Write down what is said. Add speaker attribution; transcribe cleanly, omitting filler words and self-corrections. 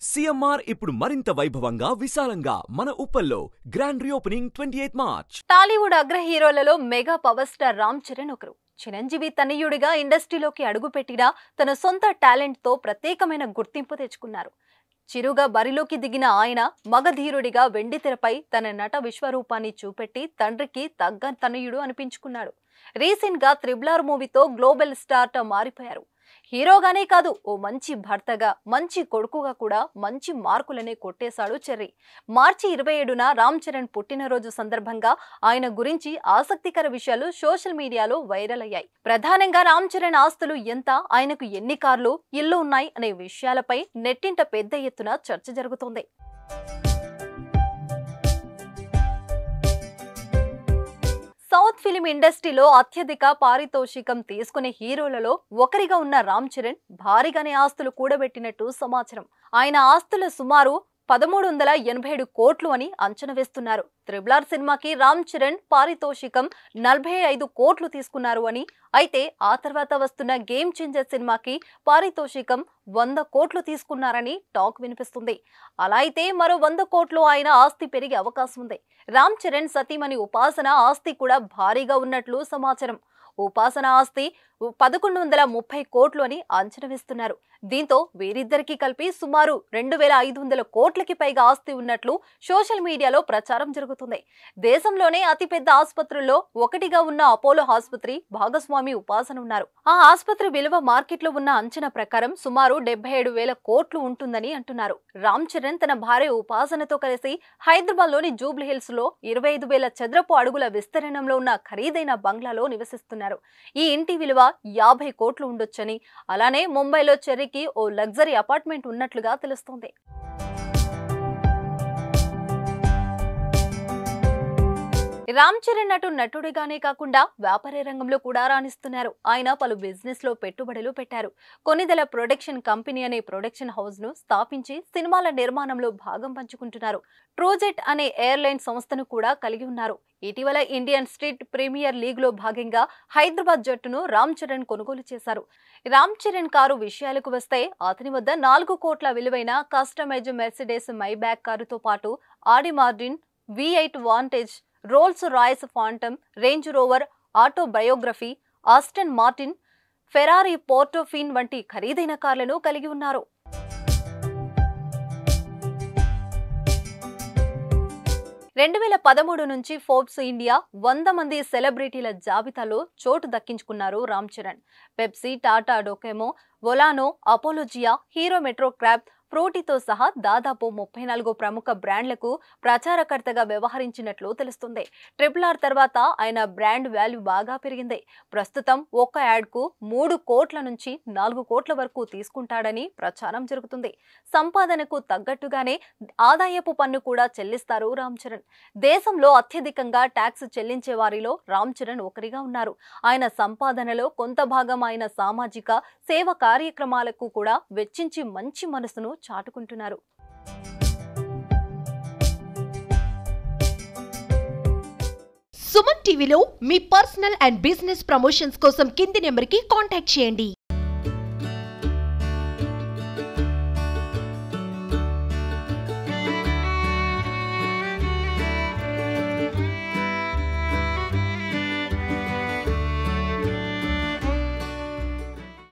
Speaker 1: CMR ఇప్పుడు మరింత వైభవంగా విశాలంగా మన ఉప్పల్లో గ్రాండ్ రీఓపెనింగ్ 28 మార్చ్.
Speaker 2: టాలీవుడ్ అగ్ర హీరోలలో mega power star Ram Charan ఒకరు. చిరంజీవి తనయుడిగా ఇండస్ట్రీలోకి అడుగుపెట్టిన తన సొంత టాలెంట్ తో ప్రత్యేకమైన గుర్తింపు తెచ్చుకున్నారు. చిరుగా బరిలోకి దిగిన ఆయన మగధీరుడిగా వెండితెరపై తన నట విశ్వరూపాన్ని చూపెట్టి తండ్రికి తగ్గ తనయుడు అనిపించుకున్నాడు. రీసెంట్ గా త్రిబుల్ మూవీతో గ్లోబల్ స్టార్ మారిపోయారు. హీరోగానే కాదు, ఓ మంచి భర్తగా, మంచి కొడుకుగా కూడా మంచి మార్కులనే కొట్టేశాడు చెర్రీ. మార్చి 27న రామ్ చరణ్ పుట్టినరోజు సందర్భంగా ఆయన గురించి ఆసక్తికర విషయాలు సోషల్ మీడియాలో వైరల్ అయ్యాయి. ప్రధానంగా రామ్ చరణ్ ఆస్తులు ఎంత, ఆయనకు ఎన్ని కార్లు, ఇల్లు ఉన్నాయి అనే విషయాలపై నెట్టింట పెద్ద ఎత్తున చర్చ జరుగుతోంది. సౌత్ ఫిలిం ఇండస్ట్రీలో అత్యధిక పారితోషికం తీసుకునే హీరోలలో ఒకరిగా ఉన్న రామ్ చరణ్ భారీగానే ఆస్తులు కూడబెట్టినట్టు సమాచారం. ఆయన ఆస్తులు సుమారు 1387 కోట్లు అని అంచనా వేస్తున్నారు. త్రిబుల్ సినిమాకి రామ్ చరణ్ పారితోషికం 45 కోట్లు తీసుకున్నారు అని, అయితే ఆ తర్వాత వస్తున్న గేమ్ చేంజర్ సినిమాకి పారితోషికం 100 కోట్లు తీసుకున్నారని టాక్ వినిపిస్తుంది. అలా అయితే మరో 100 కోట్లు ఆయన ఆస్తి పెరిగే అవకాశం ఉంది. రామ్ చరణ్ సతీమణి ఉపాసన ఆస్తి కూడా భారీగా ఉన్నట్లు సమాచారం. ఉపాసన ఆస్తి 1130 కోట్లు అని అంచనా వేస్తున్నారు. దీంతో వీరిద్దరికీ కలిపి సుమారు 2500 కోట్లకి పైగా ఆస్తి ఉన్నట్లు సోషల్ మీడియాలో ప్రచారం జరుగుతుంది. దేశంలోనే అతిపెద్ద ఆసుపత్రుల్లో ఒకటిగా ఉన్న అపోలో ఆసుపత్రి భాగస్వామి ఉపాసన ఉన్నారు. ఆ ఆసుపత్రి విలువ మార్కెట్లో ఉన్న అంచనా ప్రకారం సుమారు 77,000 కోట్లు ఉంటుందని అంటున్నారు. రామ్ చరణ్ తన భార్య ఉపాసనతో కలిసి హైదరాబాద్ లోని జూబ్లీ హిల్స్ లో 25,000 చదరపు అడుగుల విస్తీర్ణంలో ఉన్న ఖరీదైన బంగ్లాలో నివసిస్తున్నారు. ఈ ఇంటి విలువ 50 కోట్లు ఉండొచ్చని, అలానే ముంబైలో చెర్రీకి ఓ లగ్జరీ అపార్ట్మెంట్ ఉన్నట్లుగా తెలుస్తోంది. రామ్ చరణ్ నటుడిగానే కాకుండా వ్యాపార రంగంలో కూడా రాణిస్తున్నారు. ఆయన పలు బిజినెస్ లో పెట్టుబడులు పెట్టారు. కొన్నిదల ప్రొడక్షన్ కంపెనీ అనే ప్రొడక్షన్ హౌస్ ను స్థాపించి సినిమాల నిర్మాణంలో భాగం పంచుకుంటున్నారు. ట్రూజెట్ అనే ఎయిర్లైన్ సంస్థను కూడా కలిగి ఉన్నారు. ఇటీవల ఇండియన్ స్ట్రీట్ ప్రీమియర్ లీగ్ లో భాగంగా హైదరాబాద్ జట్టును రామ్ చరణ్ కొనుగోలు చేశారు. రామ్ చరణ్ కారు విషయాలకు వస్తే అతని వద్ద 4 కోట్ల విలువైన కస్టమైజ్ మెర్సిడెస్ మైబ్యాక్ కారుతో పాటు Audi Martin V8 Vantage, Rolls Royce Phantom, Range Rover Autobiography, Aston Martin, Ferrari Portofino వంటి ఖరీదైన కార్లను కలిగి ఉన్నారు. రెండు 2013 నుంచి ఫోర్బ్స్ ఇండియా 100 మంది సెలబ్రిటీల జాబితాలో చోటు దక్కించుకున్నారు Ram Charan. Pepsi, Tata Docomo, Volano, అపోలోజియా, హీరో మెట్రోక్రాఫ్ట్, ఫ్రూటీతో సహా దాదాపు 34 ప్రముఖ బ్రాండ్లకు ప్రచారకర్తగా వ్యవహరించినట్లు తెలుస్తుంది. ట్రిపుల్ తర్వాత ఆయన బ్రాండ్ వాల్యూ బాగా పెరిగింది. ప్రస్తుతం ఒక్క యాడ్కు 3 కోట్ల నుంచి 4 కోట్ల వరకు తీసుకుంటాడని ప్రచారం జరుగుతుంది. సంపాదనకు తగ్గట్టుగానే ఆదాయపు పన్ను కూడా చెల్లిస్తారు రామ్ చరణ్. దేశంలో అత్యధికంగా ట్యాక్స్ చెల్లించే వారిలో రామ్ చరణ్ ఒకరిగా ఉన్నారు. ఆయన సంపాదనలో కొంత భాగం ఆయన సామాజిక సేవ కార్యక్రమాలకు కూడా వెచ్చించి మంచి మనసును చాటుకుంటున్నారు.
Speaker 3: సుమన్ టీవీలో మీ పర్సనల్ అండ్ బిజినెస్ ప్రమోషన్స్ కోసం కింది నెంబర్కి కాంటాక్ట్ చేయండి.